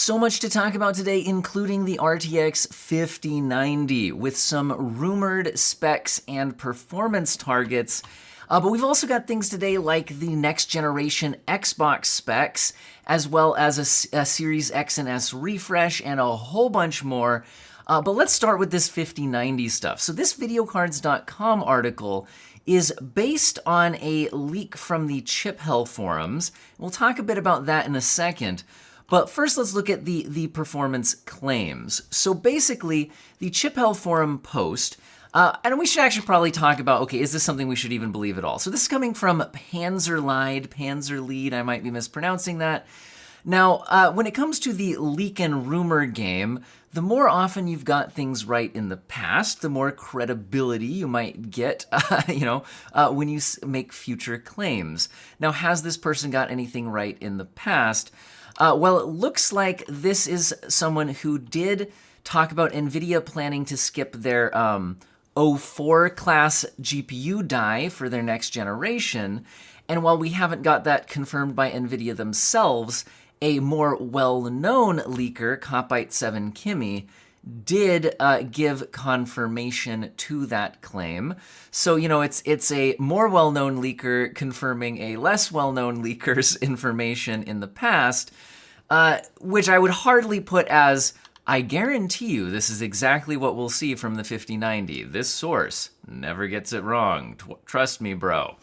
So much to talk about today, including the RTX 5090 with some rumored specs and performance targets. But we've also got things today like the next generation Xbox specs, as well as a Series X and S refresh, and a whole bunch more. But let's start with this 5090 stuff. So this videocards.com article is based on a leak from the Chip Hell forums. We'll talk a bit about that in a second. But first, let's look at the performance claims. So basically, the Chip Hell forum post, and we should actually probably talk about, okay, is this something we should even believe at all? So this is coming from Panzerlied, I might be mispronouncing that. Now, when it comes to the leak and rumor game, the more often you've got things right in the past, the more credibility you might get, when you make future claims. Now, has this person got anything right in the past? Well, it looks like this is someone who did talk about NVIDIA planning to skip their 04 class GPU die for their next generation. And while we haven't got that confirmed by NVIDIA themselves, a more well-known leaker, Copite7Kimi, did give confirmation to that claim. So, it's a more well-known leaker confirming a less well-known leaker's information in the past, which I would hardly put as, I guarantee you this is exactly what we'll see from the 5090. This source never gets it wrong. Trust me, bro.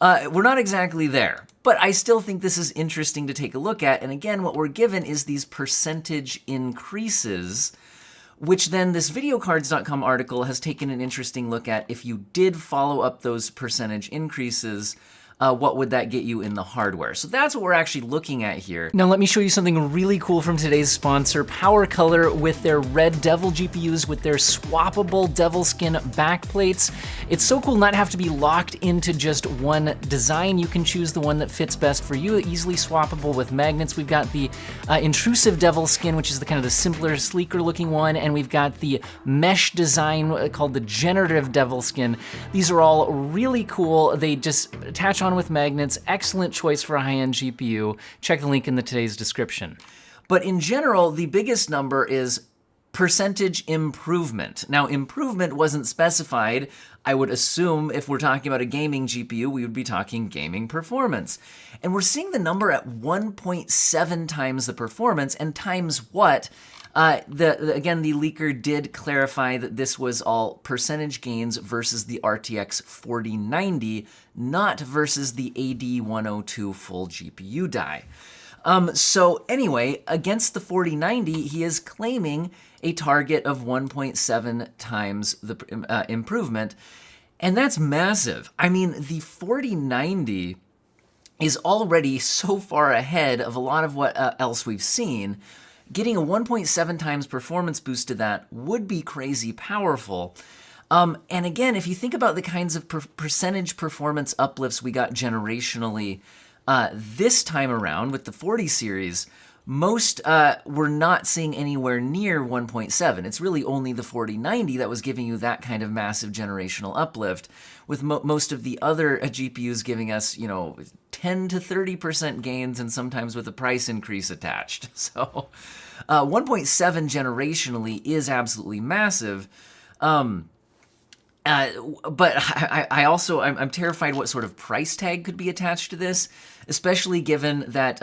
We're not exactly there, but I still think this is interesting to take a look at. And again, what we're given is these percentage increases, which then this videocards.com article has taken an interesting look at. If you did follow up those percentage increases, what would that get you in the hardware? So that's what we're actually looking at here. Now let me show you something really cool from today's sponsor, PowerColor, with their Red Devil GPUs with their swappable Devil Skin backplates. It's so cool not have to be locked into just one design. You can choose the one that fits best for you, easily swappable with magnets. We've got the intrusive Devil Skin, which is the kind of the simpler, sleeker looking one, and we've got the mesh design called the generative Devil Skin. These are all really cool. They just attach on with magnets. Excellent choice for a high-end GPU. Check the link in today's description. But in general, the biggest number is percentage improvement. Now, improvement wasn't specified. I would assume if we're talking about a gaming GPU, we would be talking gaming performance. And we're seeing the number at 1.7 times the performance, and times what? Again, the leaker did clarify that this was all percentage gains versus the RTX 4090, not versus the AD102 full GPU die. So anyway, against the 4090, he is claiming a target of 1.7 times the improvement, and that's massive. I mean, the 4090 is already so far ahead of a lot of what else we've seen. Getting a 1.7 times performance boost to that would be crazy powerful. And again, if you think about the kinds of percentage performance uplifts we got generationally this time around with the 40 series, most were not seeing anywhere near 1.7. It's really only the 4090 that was giving you that kind of massive generational uplift, with most of the other GPUs giving us, 10 to 30% gains, and sometimes with a price increase attached. So 1.7 generationally is absolutely massive. But I'm terrified what sort of price tag could be attached to this, especially given that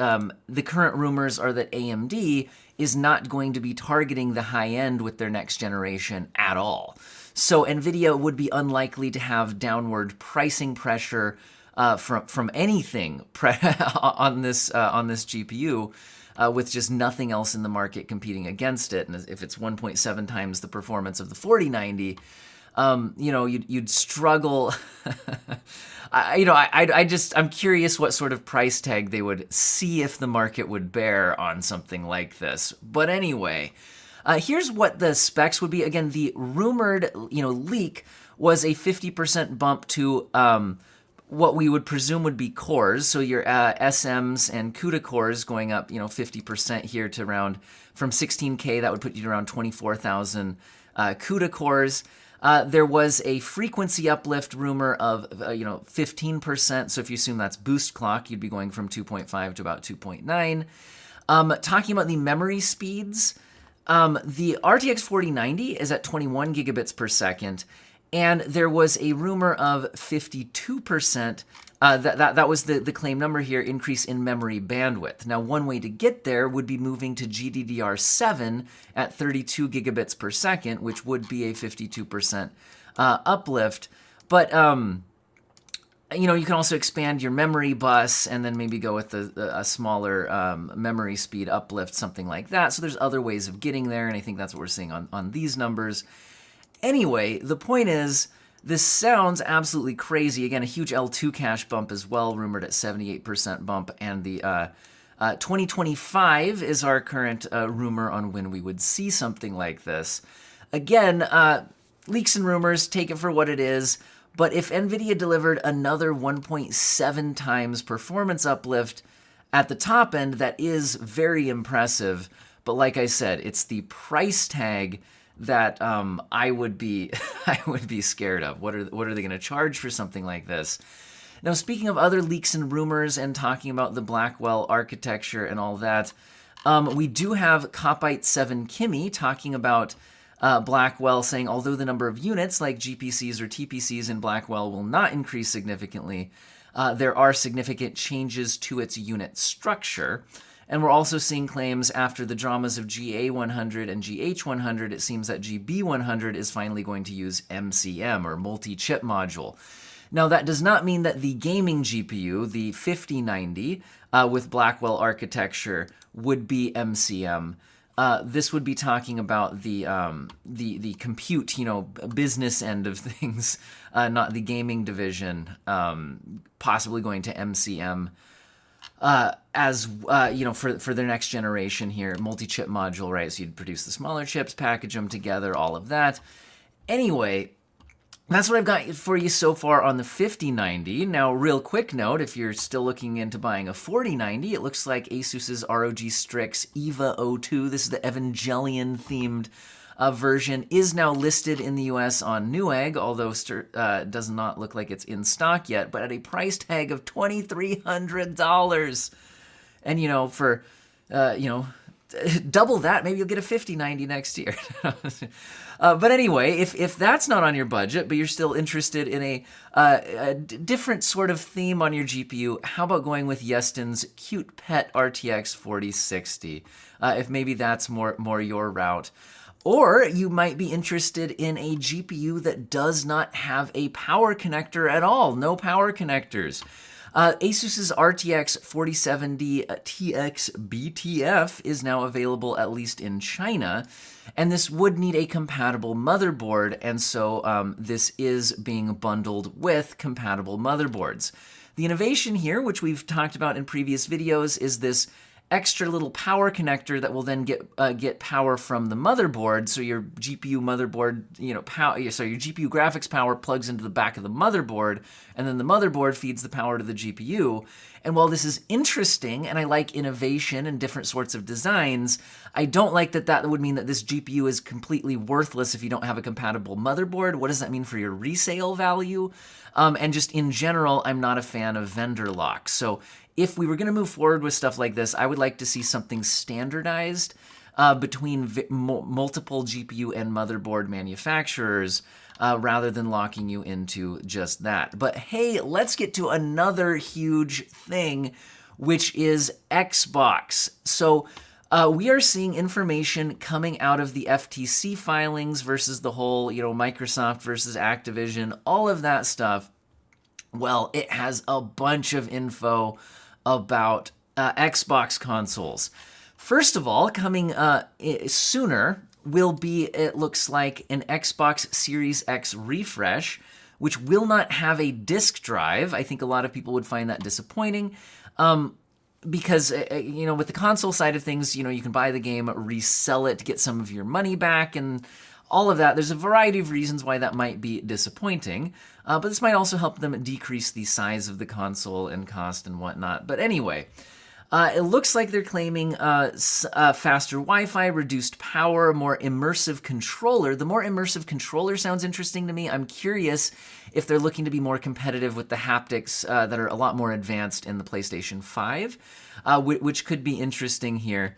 the current rumors are that AMD is not going to be targeting the high end with their next generation at all. So NVIDIA would be unlikely to have downward pricing pressure from anything on this GPU, with just nothing else in the market competing against it. And if it's 1.7 times the performance of the 4090, you'd struggle. I'm curious what sort of price tag they would see if the market would bear on something like this. But anyway, here's what the specs would be. Again, the rumored, leak was a 50% bump to what we would presume would be cores. So your SMs and CUDA cores going up, 50% here to around, from 16K, that would put you to around 24,000 CUDA cores. There was a frequency uplift rumor of 15%. So if you assume that's boost clock, you'd be going from 2.5 to about 2.9. Talking about the memory speeds, the RTX 4090 is at 21 gigabits per second, and there was a rumor of 52%. That was the claim number here, increase in memory bandwidth. Now, one way to get there would be moving to GDDR7 at 32 gigabits per second, which would be a 52% uplift. But you know, you can also expand your memory bus and then maybe go with a smaller memory speed uplift, something like that. So there's other ways of getting there, and I think that's what we're seeing on these numbers. Anyway, the point is, this sounds absolutely crazy. Again, a huge L2 cache bump as well, rumored at 78% bump, and the 2025 is our current rumor on when we would see something like this. Again, leaks and rumors, take it for what it is. But if NVIDIA delivered another 1.7 times performance uplift at the top end, that is very impressive. But like I said, it's the price tag that I would be scared of. What are they going to charge for something like this? Now, speaking of other leaks and rumors and talking about the Blackwell architecture and all that, we do have Copite 7 Kimmy talking about Blackwell, saying although the number of units like GPCs or TPCs in Blackwell will not increase significantly, there are significant changes to its unit structure. And we're also seeing claims after the dramas of GA100 and GH100, it seems that GB100 is finally going to use MCM, or multi-chip module. Now, that does not mean that the gaming GPU, the 5090, with Blackwell architecture, would be MCM. This would be talking about the compute, you know, business end of things, not the gaming division, possibly going to MCM as you know, for their next generation here, multi-chip module, right? So you'd produce the smaller chips, package them together, all of that. Anyway, that's what I've got for you so far on the 5090. Now, real quick note, if you're still looking into buying a 4090, it looks like Asus's ROG Strix EVA 02, this is the Evangelion-themed version, is now listed in the US on Newegg, although does not look like it's in stock yet, but at a price tag of $2,300. And, you know, for, you know, double that, maybe you'll get a 5090 next year. But anyway, if that's not on your budget, but you're still interested in a different sort of theme on your GPU, how about going with Yeston's Cute Pet RTX 4060? If maybe that's more your route. Or you might be interested in a GPU that does not have a power connector at all, no power connectors. Asus's RTX 4070 TX BTF is now available at least in China, and this would need a compatible motherboard, and so this is being bundled with compatible motherboards. The innovation here, which we've talked about in previous videos, is this extra little power connector that will then get power from the motherboard. So your GPU motherboard, you know, your GPU graphics power plugs into the back of the motherboard, and then the motherboard feeds the power to the GPU. And while this is interesting, and I like innovation and different sorts of designs, I don't like that would mean that this GPU is completely worthless if you don't have a compatible motherboard. What does that mean for your resale value? And just in general, I'm not a fan of vendor lock. So if we were going to move forward with stuff like this, I would like to see something standardized between multiple GPU and motherboard manufacturers rather than locking you into just that. But hey, let's get to another huge thing, which is Xbox. So we are seeing information coming out of the FTC filings versus the whole, you know, Microsoft versus Activision, all of that stuff. Well, it has a bunch of info about Xbox consoles. First of all, coming sooner will be, it looks like, an Xbox Series X refresh, which will not have a disk drive. I think a lot of people would find that disappointing because, you know, with the console side of things, you know, you can buy the game, resell it, get some of your money back, and all of that. There's a variety of reasons why that might be disappointing, but this might also help them decrease the size of the console and cost and whatnot. But anyway, It looks like they're claiming faster Wi-Fi, reduced power, more immersive controller. The more immersive controller sounds interesting to me. I'm curious if they're looking to be more competitive with the haptics that are a lot more advanced in the PlayStation 5, which could be interesting here.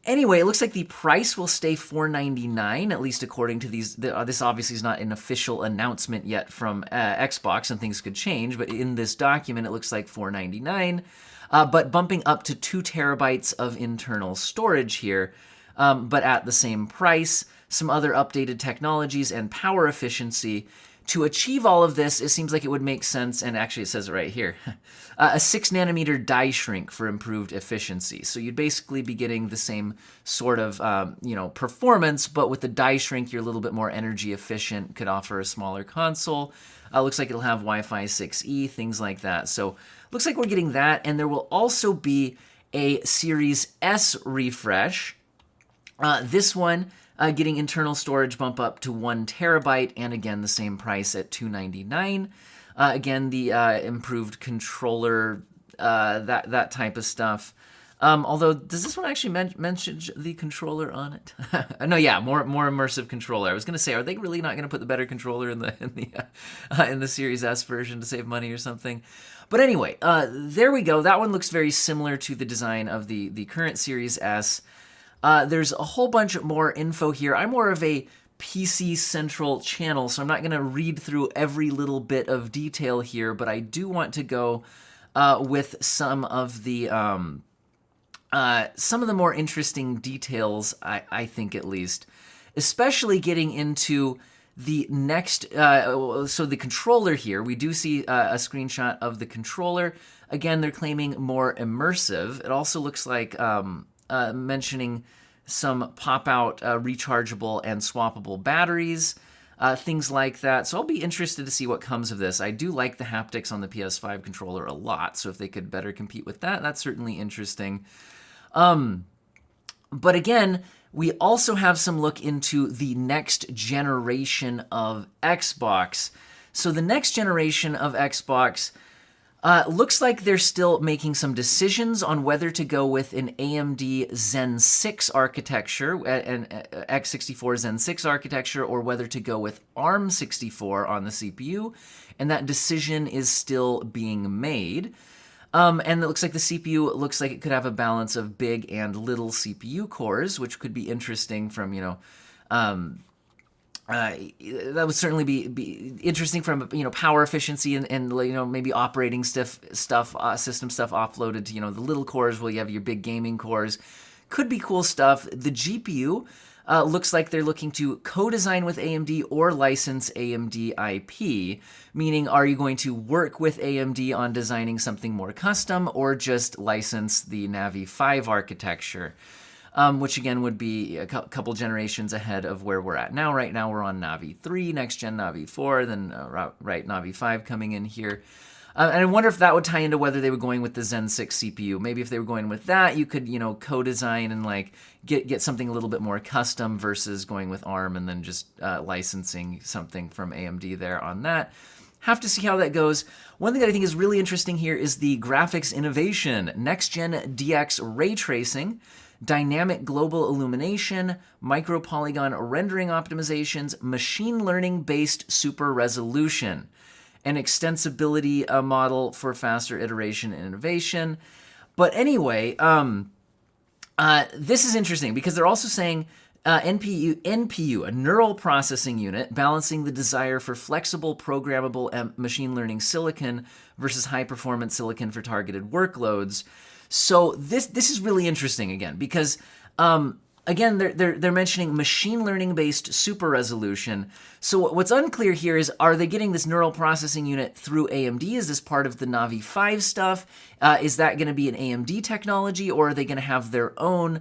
Anyway, it looks like the price will stay $499, at least according to these. This obviously is not an official announcement yet from Xbox, and things could change, but in this document, it looks like $499. But bumping up to 2 terabytes of internal storage here, but at the same price. Some other updated technologies and power efficiency. To achieve all of this, it seems like it would make sense, and actually it says it right here, a 6-nanometer die shrink for improved efficiency. So you'd basically be getting the same sort of performance, but with the die shrink, you're a little bit more energy efficient, could offer a smaller console. Looks like it'll have Wi-Fi 6E, things like that. So looks like we're getting that, and there will also be a Series S refresh. This one getting internal storage bump up to 1 terabyte, and again the same price at $299. Again, the improved controller, that type of stuff. Although, does this one actually mention the controller on it? No, yeah, more immersive controller. I was going to say, are they really not going to put the better controller in the Series S version to save money or something? But anyway, there we go. That one looks very similar to the design of the current Series S. There's a whole bunch more info here. I'm more of a PC Central channel, so I'm not going to read through every little bit of detail here, but I do want to go with some of the more interesting details, I think at least, especially getting into the next, so the controller here. We do see a screenshot of the controller. Again, they're claiming more immersive. It also looks like mentioning some pop-out rechargeable and swappable batteries, things like that. So I'll be interested to see what comes of this. I do like the haptics on the PS5 controller a lot, so if they could better compete with that, that's certainly interesting. But again, we also have some look into the next generation of Xbox. So the next generation of Xbox looks like they're still making some decisions on whether to go with an AMD Zen 6 architecture, an x64 Zen 6 architecture, or whether to go with ARM64 on the CPU, and that decision is still being made. And it looks like the CPU looks like it could have a balance of big and little CPU cores, which could be interesting from, that would certainly be interesting from, power efficiency and maybe operating system stuff offloaded to, the little cores while you have your big gaming cores. Could be cool stuff. The GPU looks like they're looking to co-design with AMD or license AMD IP, meaning are you going to work with AMD on designing something more custom or just license the Navi 5 architecture, which again would be a couple generations ahead of where we're at now. Right now we're on Navi 3, next gen Navi 4, then Navi 5 coming in here. And I wonder if that would tie into whether they were going with the Zen 6 CPU. Maybe if they were going with that, you could, co-design and get something a little bit more custom versus going with ARM and then just licensing something from AMD there on that. Have to see how that goes. One thing that I think is really interesting here is the graphics innovation. Next-gen DX ray tracing, dynamic global illumination, micro-polygon rendering optimizations, machine learning-based super resolution, an extensibility model for faster iteration and innovation. But anyway, this is interesting because they're also saying NPU, a neural processing unit, balancing the desire for flexible, programmable machine learning silicon versus high-performance silicon for targeted workloads. So this is really interesting again because again they're mentioning machine learning based super resolution. So what's unclear here is, are they getting this neural processing unit through AMD? Is this part of the Navi 5 stuff? Is that going to be an AMD technology, or are they going to have their own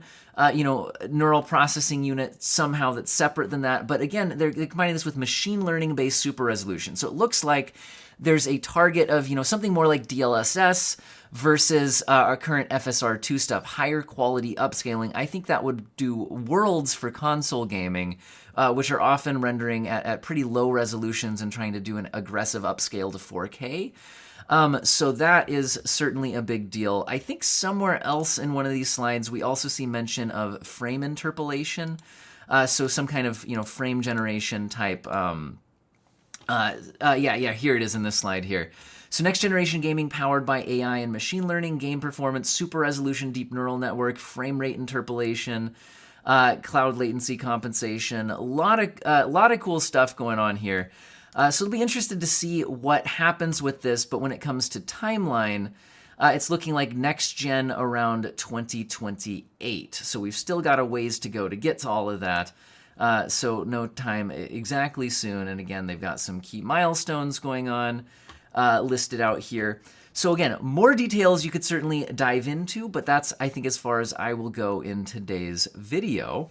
neural processing unit somehow that's separate than that? But again, they're combining this with machine learning based super resolution. So it looks like there's a target of something more like DLSS versus our current FSR2 stuff, higher quality upscaling. I think that would do worlds for console gaming, which are often rendering at pretty low resolutions and trying to do an aggressive upscale to 4K. So that is certainly a big deal. I think somewhere else in one of these slides, we also see mention of frame interpolation. So some kind of, frame generation type. Here it is in this slide here. So next generation gaming powered by AI and machine learning, game performance, super resolution deep neural network, frame rate interpolation, cloud latency compensation, a lot of cool stuff going on here. So it'll be interested to see what happens with this, but when it comes to timeline, it's looking like next gen around 2028. So we've still got a ways to go to get to all of that. So no time exactly soon. And again, they've got some key milestones going on listed out here. So again, more details you could certainly dive into, but that's, I think, as far as I will go in today's video.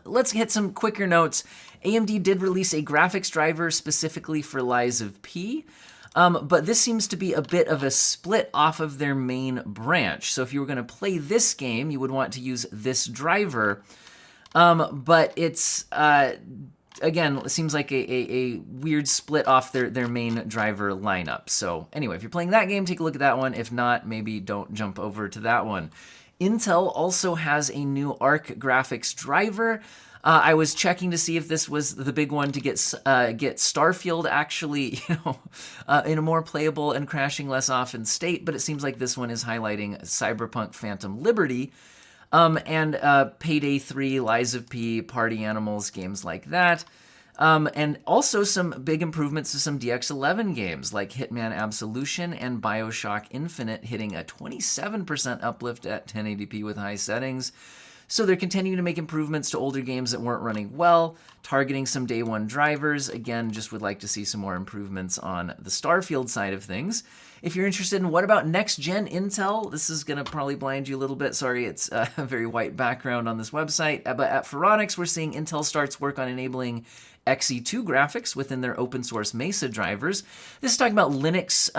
Let's hit some quicker notes. AMD did release a graphics driver specifically for Lies of P, but this seems to be a bit of a split off of their main branch. So if you were going to play this game, you would want to use this driver, but it's, again, it seems like a weird split off their main driver lineup. So anyway, if you're playing that game, take a look at that one. If not, maybe don't jump over to that one. Intel also has a new Arc graphics driver. I was checking to see if this was the big one to get Starfield actually, in a more playable and crashing less often state, but it seems like this one is highlighting Cyberpunk Phantom Liberty, and Payday 3, Lies of P, Party Animals, games like that. And also some big improvements to some DX11 games like Hitman Absolution and BioShock Infinite hitting a 27% uplift at 1080p with high settings. So they're continuing to make improvements to older games that weren't running well, targeting some day one drivers. Again, just would like to see some more improvements on the Starfield side of things. If you're interested in what about next-gen Intel, this is going to probably blind you a little bit. Sorry, it's a very white background on this website. But at Phoronix, we're seeing Intel starts work on enabling XE2 graphics within their open source Mesa drivers. This is talking about Linux.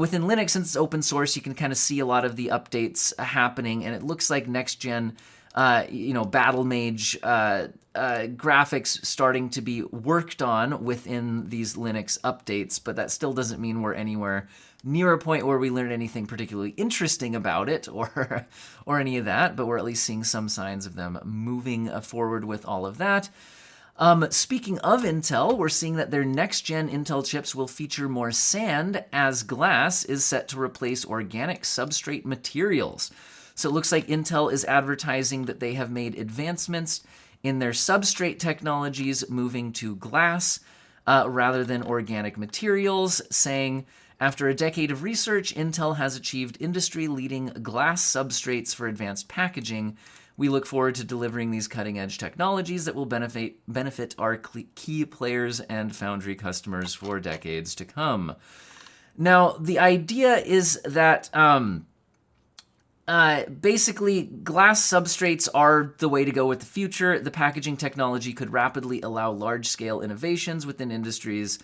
Within Linux, since it's open source, you can kind of see a lot of the updates happening, and it looks like next-gen, Battle Mage graphics starting to be worked on within these Linux updates, but that still doesn't mean we're anywhere near a point where we learned anything particularly interesting about it or any of that, but we're at least seeing some signs of them moving forward with all of that. Speaking of Intel, we're seeing that their next-gen Intel chips will feature more sand as glass is set to replace organic substrate materials. So it looks like Intel is advertising that they have made advancements in their substrate technologies moving to glass rather than organic materials, saying, after a decade of research, Intel has achieved industry-leading glass substrates for advanced packaging. We look forward to delivering these cutting-edge technologies that will benefit our key players and foundry customers for decades to come. Now, the idea is that basically glass substrates are the way to go with the future. The packaging technology could rapidly allow large-scale innovations within industries.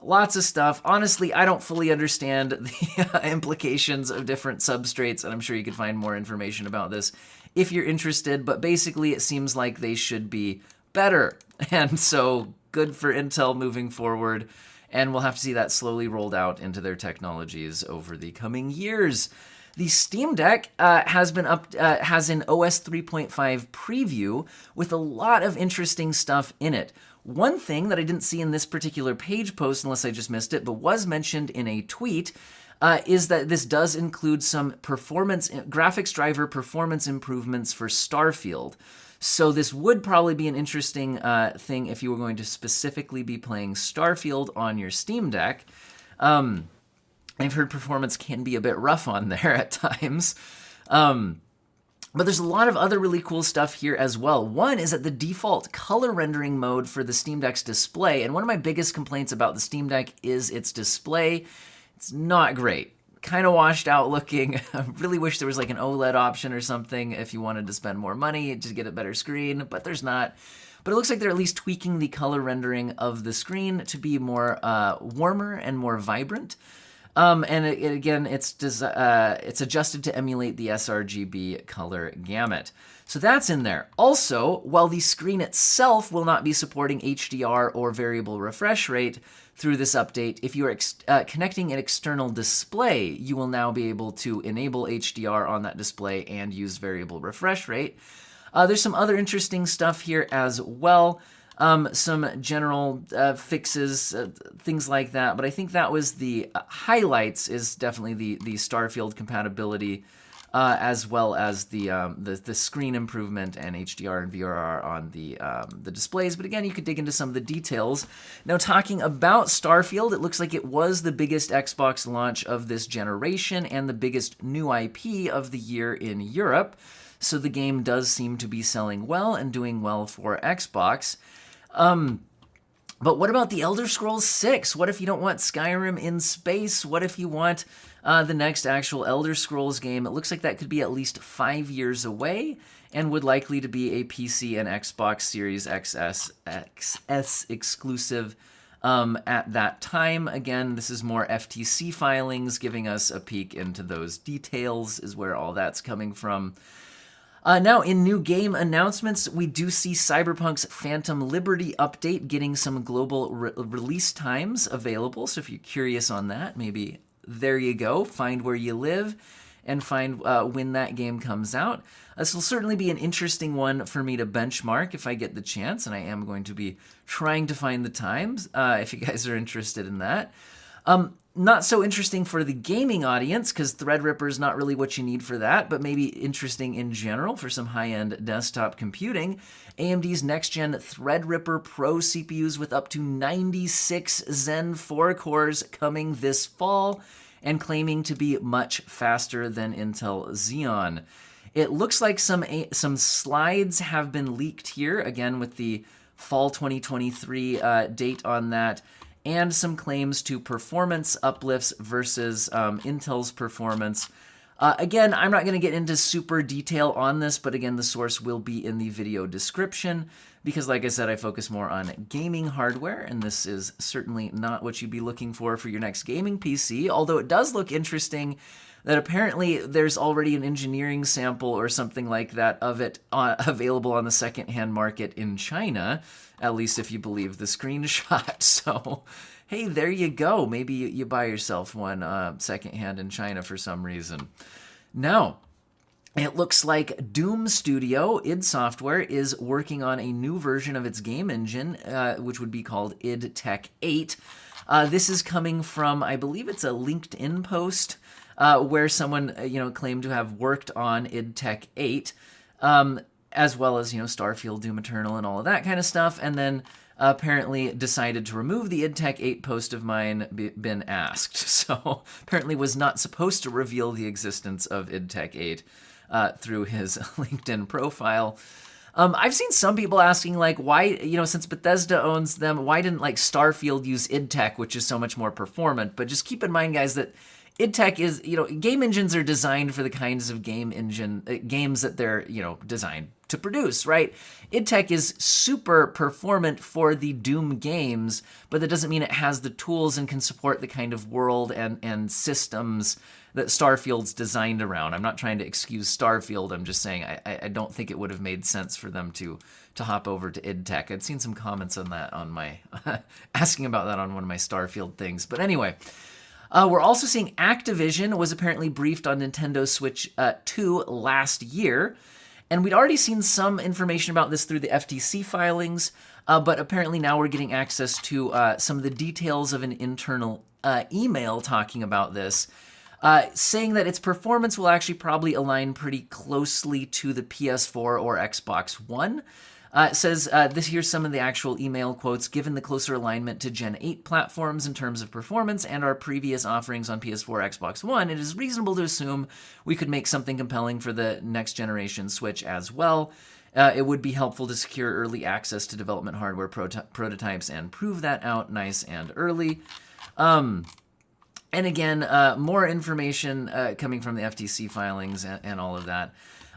Lots of stuff. Honestly, I don't fully understand the implications of different substrates, and I'm sure you could find more information about this if you're interested, but basically it seems like they should be better. And so good for Intel moving forward, and we'll have to see that slowly rolled out into their technologies over the coming years. The Steam Deck has an OS 3.5 preview with a lot of interesting stuff in it. One thing that I didn't see in this particular page post, unless I just missed it, but was mentioned in a tweet, is that this does include some graphics driver performance improvements for Starfield. So this would probably be an interesting thing if you were going to specifically be playing Starfield on your Steam Deck. I've heard performance can be a bit rough on there at times. But there's a lot of other really cool stuff here as well. One is that the default color rendering mode for the Steam Deck's display, and one of my biggest complaints about the Steam Deck is its display. It's not great. Kind of washed out looking. I really wish there was like an OLED option or something if you wanted to spend more money to get a better screen, but there's not. But it looks like they're at least tweaking the color rendering of the screen to be more warmer and more vibrant. Again, it's adjusted to emulate the sRGB color gamut. So that's in there. Also, while the screen itself will not be supporting HDR or variable refresh rate through this update, if you are connecting an external display, you will now be able to enable HDR on that display and use variable refresh rate. There's some other interesting stuff here as well. Some general fixes, things like that. But I think that was the highlights, is definitely the Starfield compatibility, as well as the screen improvement and HDR and VRR on the displays. But again, you could dig into some of the details. Now, talking about Starfield, it looks like it was the biggest Xbox launch of this generation and the biggest new IP of the year in Europe. So the game does seem to be selling well and doing well for Xbox. But what about the Elder Scrolls 6? What if you don't want Skyrim in space? What if you want the next actual Elder Scrolls game? It looks like that could be at least 5 years away and would likely to be a PC and Xbox Series XS exclusive at that time. Again, this is more FTC filings giving us a peek into those details, is where all that's coming from. Now, in new game announcements, we do see Cyberpunk's Phantom Liberty update getting some global release times available. So if you're curious on that, maybe there you go. Find where you live and find when that game comes out. This will certainly be an interesting one for me to benchmark if I get the chance, and I am going to be trying to find the times if you guys are interested in that. Not so interesting for the gaming audience, because Threadripper is not really what you need for that, but maybe interesting in general for some high-end desktop computing. AMD's next-gen Threadripper Pro CPUs with up to 96 Zen 4 cores coming this fall, and claiming to be much faster than Intel Xeon. It looks like some slides have been leaked here, again with the fall 2023 date on that, and some claims to performance uplifts versus Intel's performance. Again, I'm not going to get into super detail on this, but again, the source will be in the video description, because like I said, I focus more on gaming hardware, and this is certainly not what you'd be looking for your next gaming PC, although it does look interesting that apparently there's already an engineering sample or something like that of it available on the secondhand market in China, at least if you believe the screenshot. So, hey, there you go. Maybe you buy yourself one secondhand in China for some reason. Now, it looks like Doom Studio, id Software, is working on a new version of its game engine, which would be called id Tech 8. This is coming from, I believe it's a LinkedIn post, where someone claimed to have worked on id Tech 8, as well as Starfield, Doom Eternal, and all of that kind of stuff, and then apparently decided to remove the id Tech 8 post of mine been asked. So apparently was not supposed to reveal the existence of id Tech 8 through his LinkedIn profile. I've seen some people asking, like, why, since Bethesda owns them, why didn't Starfield use id Tech, which is so much more performant? But just keep in mind, guys, that id Tech is, game engines are designed for the kinds of games that they're, designed to produce, right? id Tech is super performant for the Doom games, but that doesn't mean it has the tools and can support the kind of world and systems that Starfield's designed around. I'm not trying to excuse Starfield. I'm just saying I don't think it would have made sense for them to hop over to id Tech. I'd seen some comments on that on my asking about that on one of my Starfield things. But anyway, we're also seeing Activision was apparently briefed on Nintendo Switch 2 last year. And we'd already seen some information about this through the FTC filings, but apparently now we're getting access to some of the details of an internal email talking about this, saying that its performance will actually probably align pretty closely to the PS4 or Xbox One. It says, here's some of the actual email quotes. Given the closer alignment to Gen 8 platforms in terms of performance and our previous offerings on PS4, Xbox One, it is reasonable to assume we could make something compelling for the next generation Switch as well. It would be helpful to secure early access to development hardware prototypes and prove that out nice and early. And again, more information coming from the FTC filings and all of that.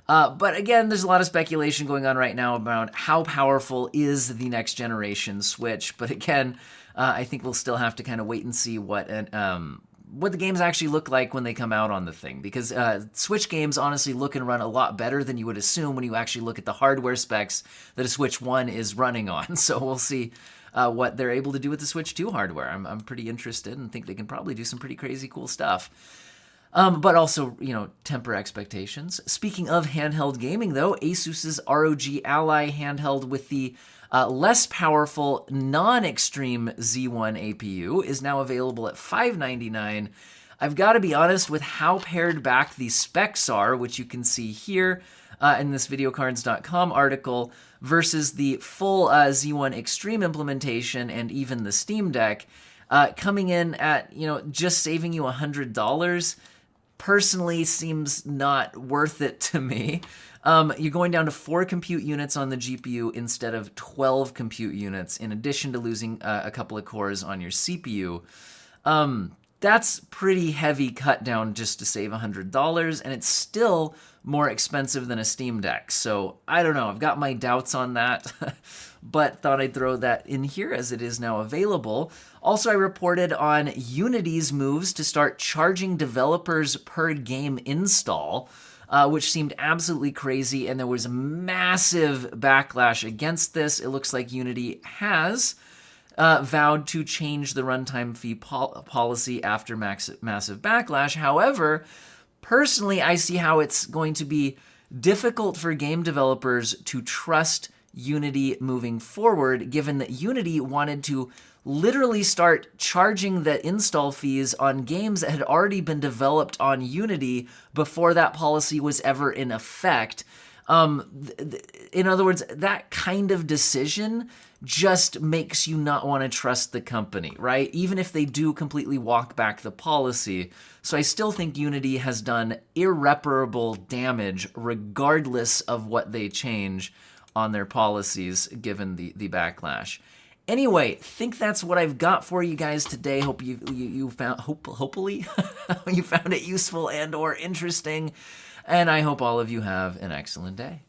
But again, there's a lot of speculation going on right now about how powerful is the next generation Switch. But again, I think we'll still have to kind of wait and see what what the games actually look like when they come out on the thing, because Switch games honestly look and run a lot better than you would assume when you actually look at the hardware specs that a Switch 1 is running on. So we'll see what they're able to do with the Switch 2 hardware. I'm pretty interested and think they can probably do some pretty crazy cool stuff. But also, temper expectations. Speaking of handheld gaming, though, Asus's ROG Ally handheld with the less powerful, non-extreme Z1 APU is now available at $599. I've got to be honest with how pared back the specs are, which you can see here in this videocards.com article, versus the full Z1 Extreme implementation and even the Steam Deck, coming in at, just saving you $100. Personally seems not worth it to me. You're going down to 4 compute units on the GPU instead of 12 compute units, in addition to losing a couple of cores on your CPU. That's pretty heavy cut down just to save $100, and it's still more expensive than a Steam Deck. So I don't know, I've got my doubts on that, but thought I'd throw that in here as it is now available. Also, I reported on Unity's moves to start charging developers per game install, which seemed absolutely crazy, and there was a massive backlash against this. It looks like Unity has vowed to change the runtime fee policy after massive backlash. However, personally, I see how it's going to be difficult for game developers to trust Unity moving forward, given that Unity wanted to literally start charging the install fees on games that had already been developed on Unity before that policy was ever in effect. In other words, that kind of decision just makes you not want to trust the company, right? Even if they do completely walk back the policy. So I still think Unity has done irreparable damage regardless of what they change on their policies, given the backlash. Anyway, think that's what I've got for you guys today. Hope you found, hopefully you found it useful and or interesting. And I hope all of you have an excellent day.